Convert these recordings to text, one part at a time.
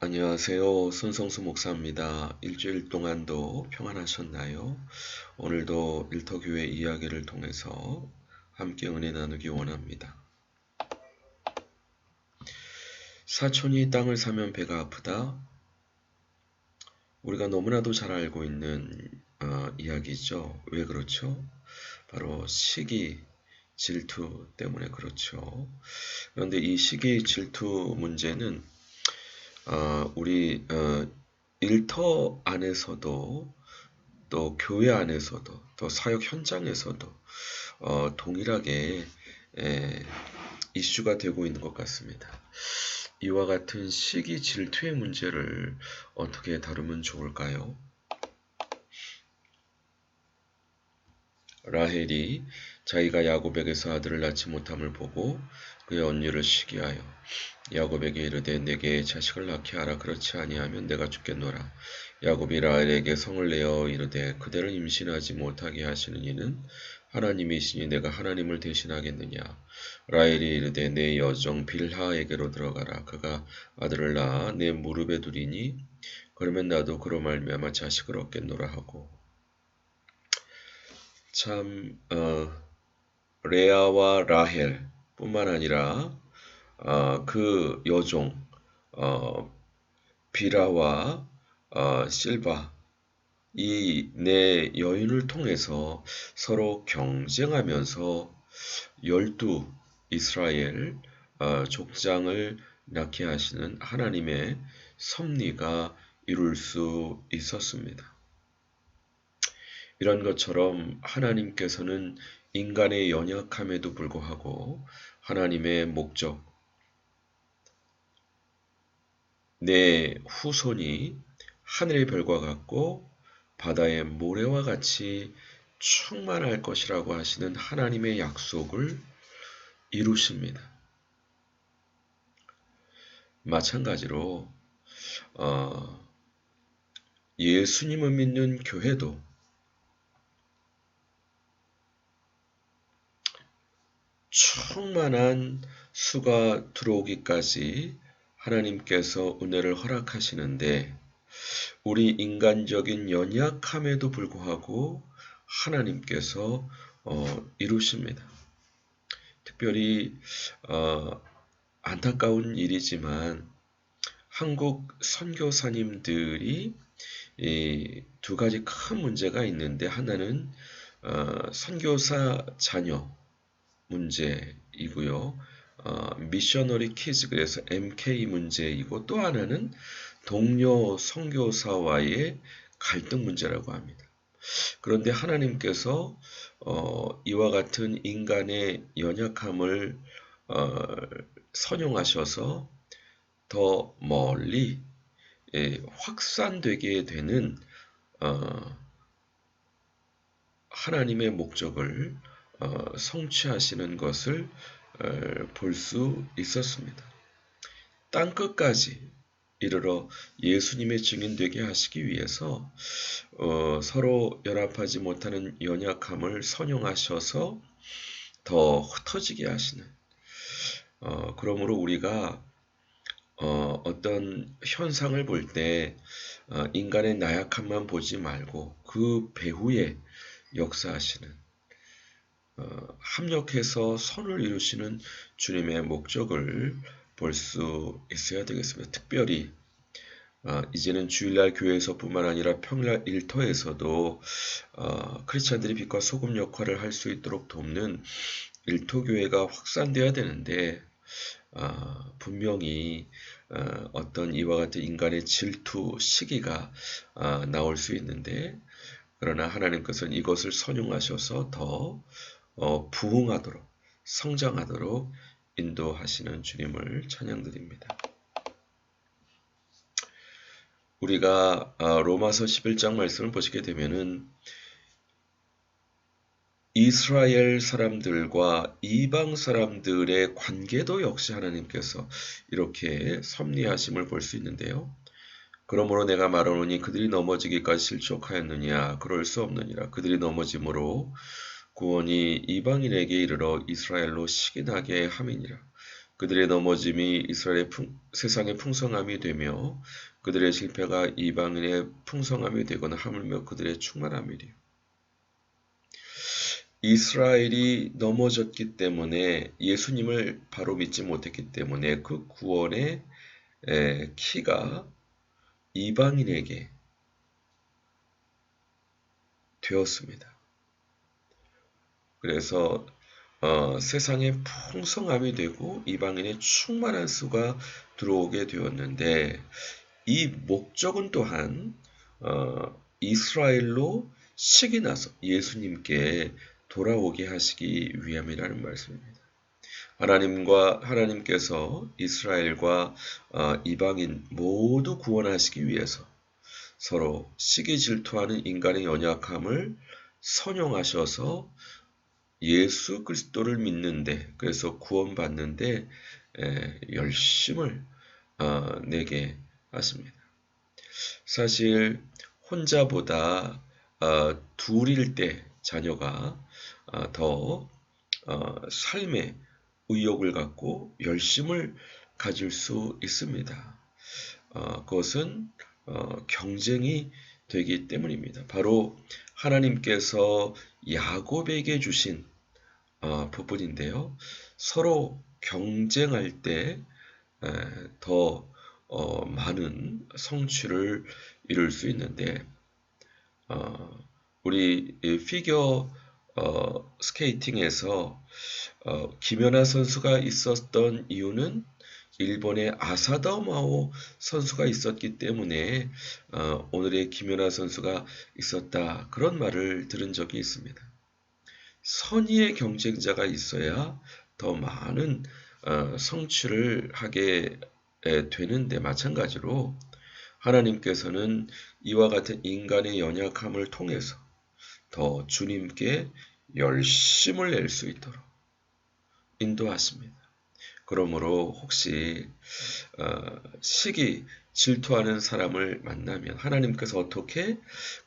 안녕하세요. 손성수 목사입니다. 일주일 동안도 평안하셨나요? 오늘도 일터교회 이야기를 통해서 함께 은혜 나누기 원합니다. 사촌이 땅을 사면 배가 아프다. 우리가 너무나도 잘 알고 있는 이야기죠. 왜 그렇죠? 바로 시기, 질투 때문에 그렇죠. 그런데 이 시기, 질투 문제는 우리 일터 안에서도 또 교회 안에서도 또 사역 현장에서도 동일하게 이슈가 되고 있는 것 같습니다. 이와 같은 시기 질투의 문제를 어떻게 다루면 좋을까요? 라헬이 자기가 야곱에게서 아들을 낳지 못함을 보고 그의 언니를 시기하여 야곱에게 이르되 내게 자식을 낳게 하라. 그렇지 아니하면 내가 죽겠노라. 야곱이 라헬에게 성을 내어 이르되 그대를 임신하지 못하게 하시는 이는 하나님이시니 내가 하나님을 대신하겠느냐. 라헬이 이르되 내 여종 빌하에게로 들어가라. 그가 아들을 낳아 내 무릎에 두리니 그러면 나도 그로 말미암아 자식을 얻겠노라 하고. 참 레아와 라헬 뿐만 아니라 그 여종 비라와 실바 이 네 여인을 통해서 서로 경쟁하면서 12 이스라엘 족장을 낳게 하시는 하나님의 섭리가 이룰 수 있었습니다. 이런 것처럼 하나님께서는 인간의 연약함에도 불구하고 하나님의 목적, 내 후손이 하늘의 별과 같고 바다의 모래와 같이 충만할 것이라고 하시는 하나님의 약속을 이루십니다. 마찬가지로 예수님을 믿는 교회도 충만한 수가 들어오기까지 하나님께서 은혜를 허락하시는데 우리 인간적인 연약함에도 불구하고 하나님께서 이루십니다. 특별히 안타까운 일이지만 한국 선교사님들이 이 두 가지 큰 문제가 있는데 하나는 선교사 자녀 문제이고요. 미셔너리 키즈 그래서 MK 문제이고 또 하나는 동료 선교사와의 갈등 문제라고 합니다. 그런데 하나님께서 이와 같은 인간의 연약함을 선용하셔서 더 멀리 확산되게 되는 하나님의 목적을 성취하시는 것을 볼 수 있었습니다. 땅끝까지 이르러 예수님의 증인 되게 하시기 위해서 서로 연합하지 못하는 연약함을 선용하셔서 더 흩어지게 하시는 그러므로 우리가 어떤 현상을 볼 때 인간의 나약함만 보지 말고 그 배후에 역사하시는 합력해서 선을 이루시는 주님의 목적을 볼 수 있어야 되겠습니다. 특별히 이제는 주일날 교회에서뿐만 아니라 평일날 일터에서도 크리스찬들이 빛과 소금 역할을 할 수 있도록 돕는 일터교회가 확산되어야 되는데 분명히 어떤 이와 같은 인간의 질투, 시기가 나올 수 있는데 그러나 하나님께서는 이것을 선용하셔서 더 부흥하도록 성장하도록 인도하시는 주님을 찬양드립니다. 우리가 로마서 11장 말씀을 보시게 되면은 이스라엘 사람들과 이방 사람들의 관계도 역시 하나님께서 이렇게 섭리하심을 볼 수 있는데요. 그러므로 내가 말하노니 그들이 넘어지기까지 실족하였느냐 그럴 수 없느니라. 그들이 넘어짐으로 구원이 이방인에게 이르러 이스라엘로 시기나게 함이니라. 그들의 넘어짐이 이스라엘의 세상의 풍성함이 되며 그들의 실패가 이방인의 풍성함이 되거나 하물며 그들의 충만함이리요. 이스라엘이 넘어졌기 때문에 예수님을 바로 믿지 못했기 때문에 그 구원의 키가 이방인에게 되었습니다. 그래서 세상의 풍성함이 되고 이방인의 충만한 수가 들어오게 되었는데 이 목적은 또한 이스라엘로 식이 나서 예수님께 돌아오게 하시기 위함이라는 말씀입니다. 하나님께서 이스라엘과 이방인 모두 구원하시기 위해서 서로 시기 질투하는 인간의 연약함을 선용하셔서 예수 그리스도를 믿는데, 그래서 구원받는데 열심을 내게 하십니다. 사실 혼자보다 둘일 때 자녀가 더 삶의 의욕을 갖고 열심을 가질 수 있습니다. 그것은 경쟁이 되기 때문입니다. 바로 하나님께서 야곱에게 주신 부분인데요. 서로 경쟁할 때 더 많은 성취를 이룰 수 있는데 우리 피겨 스케이팅에서 김연아 선수가 있었던 이유는 일본의 아사다마오 선수가 있었기 때문에 오늘의 김연아 선수가 있었다. 그런 말을 들은 적이 있습니다. 선의의 경쟁자가 있어야 더 많은 성취를 하게 되는데 마찬가지로 하나님께서는 이와 같은 인간의 연약함을 통해서 더 주님께 열심을 낼 수 있도록 인도하십니다. 그러므로 혹시 시기 질투하는 사람을 만나면 하나님께서 어떻게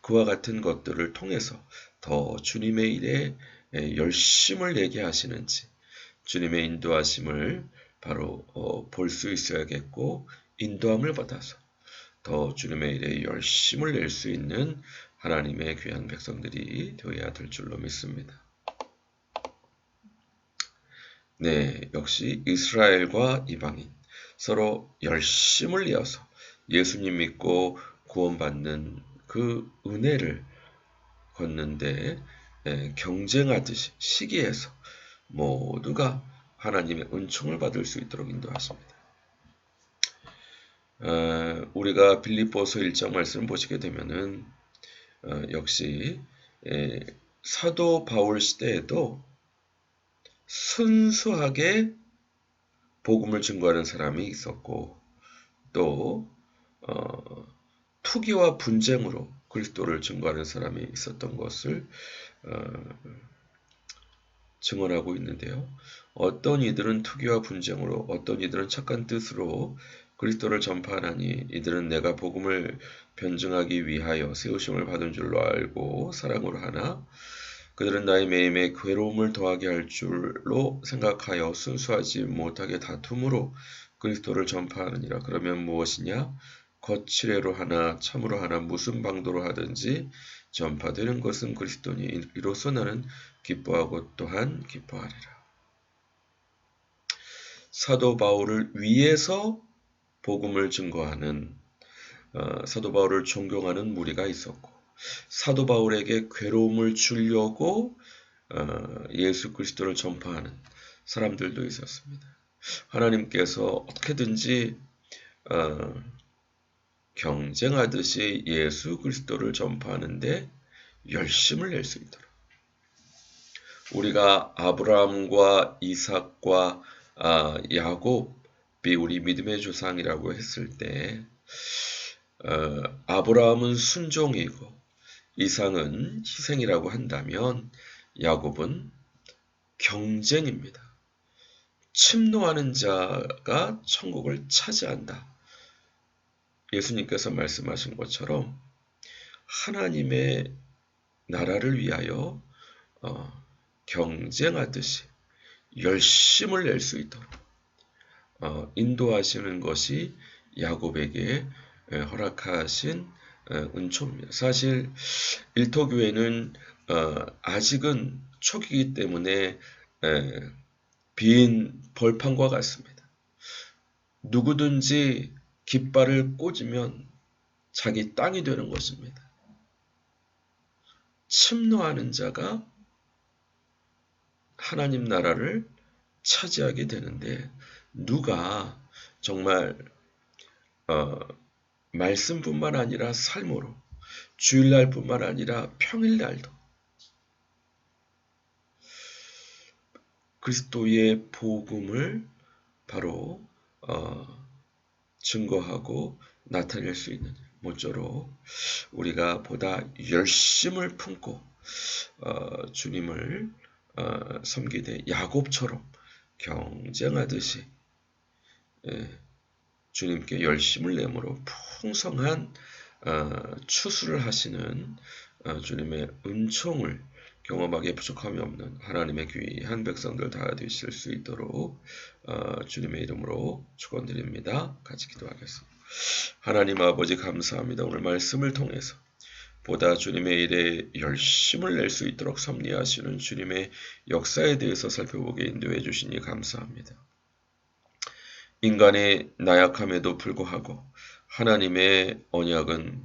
그와 같은 것들을 통해서 더 주님의 일에 열심을 내게 하시는지 주님의 인도하심을 바로 볼 수 있어야겠고 인도함을 받아서 더 주님의 일에 열심을 낼 수 있는 하나님의 귀한 백성들이 되어야 될 줄로 믿습니다. 네, 역시 이스라엘과 이방인 서로 열심을 내어서 예수님 믿고 구원받는 그 은혜를 걷는데 경쟁하듯이 시기에서 모두가 하나님의 은총을 받을 수 있도록 인도하십니다. 우리가 빌립보서 1장 말씀을 보시게 되면은 역시 사도 바울 시대에도 순수하게 복음을 증거하는 사람이 있었고 또 투기와 분쟁으로 그리스도를 증거하는 사람이 있었던 것을 증언하고 있는데요. 어떤 이들은 투기와 분쟁으로 어떤 이들은 착한 뜻으로 그리스도를 전파하나니 이들은 내가 복음을 변증하기 위하여 세우심을 받은 줄로 알고 사랑으로 하나 그들은 나의 매임에 괴로움을 더하게 할 줄로 생각하여 순수하지 못하게 다툼으로 그리스도를 전파하느니라. 그러면 무엇이냐? 거칠애로 하나 참으로 하나 무슨 방도로 하든지 전파되는 것은 그리스도니 이로써 나는 기뻐하고 또한 기뻐하리라. 사도 바울을 위해서 복음을 증거하는 사도 바울을 존경하는 무리가 있었고 사도 바울에게 괴로움을 주려고 예수 그리스도를 전파하는 사람들도 있었습니다. 하나님께서 어떻게든지 경쟁하듯이 예수 그리스도를 전파하는데 열심을 낼 수 있도록 우리가 아브라함과 이삭과 야곱이 우리 믿음의 조상이라고 했을 때 아브라함은 순종이고 이삭은 희생이라고 한다면 야곱은 경쟁입니다. 침노하는 자가 천국을 차지한다. 예수님께서 말씀하신 것처럼 하나님의 나라를 위하여 경쟁하듯이 열심을 낼 수 있도록 인도하시는 것이 야곱에게 허락하신 은총입니다. 사실 일터교회는 아직은 초기이기 때문에 빈 벌판과 같습니다. 누구든지 깃발을 꽂으면 자기 땅이 되는 것입니다. 침노하는 자가 하나님 나라를 차지하게 되는데 누가 정말 말씀뿐만 아니라 삶으로 주일날뿐만 아니라 평일날도 그리스도의 복음을 바로 증거하고 나타낼 수 있는 모쪼록 우리가 보다 열심을 품고 주님을 섬기되 야곱처럼 경쟁하듯이 주님께 열심을 내므로 풍성한 추수를 하시는 주님의 은총을 경험하기에 부족함이 없는 하나님의 귀한 백성들 다 되실 수 있도록 주님의 이름으로 축원드립니다. 같이 기도하겠습니다. 하나님 아버지 감사합니다. 오늘 말씀을 통해서 보다 주님의 일에 열심을 낼 수 있도록 섭리하시는 주님의 역사에 대해서 살펴보게 인도해 주시니 감사합니다. 인간의 나약함에도 불구하고 하나님의 언약은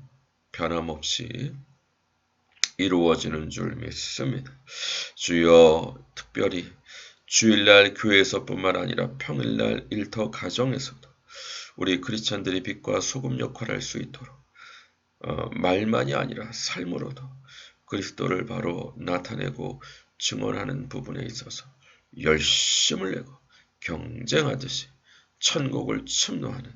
변함없이 이루어지는 줄 믿습니다. 주여 특별히 주일날 교회에서뿐만 아니라 평일날 일터 가정에서도 우리 크리스찬들이 빛과 소금 역할을 할 수 있도록 말만이 아니라 삶으로도 그리스도를 바로 나타내고 증언하는 부분에 있어서 열심을 내고 경쟁하듯이 천국을 침노하는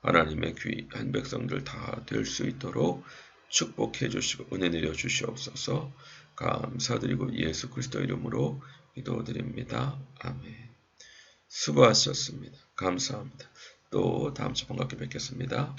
하나님의 귀한 백성들 다 될 수 있도록 축복해 주시고 은혜 내려 주시옵소서. 감사드리고 예수 그리스도 이름으로 기도드립니다. 아멘. 수고하셨습니다. 감사합니다. 또 다음 주 반갑게 뵙겠습니다.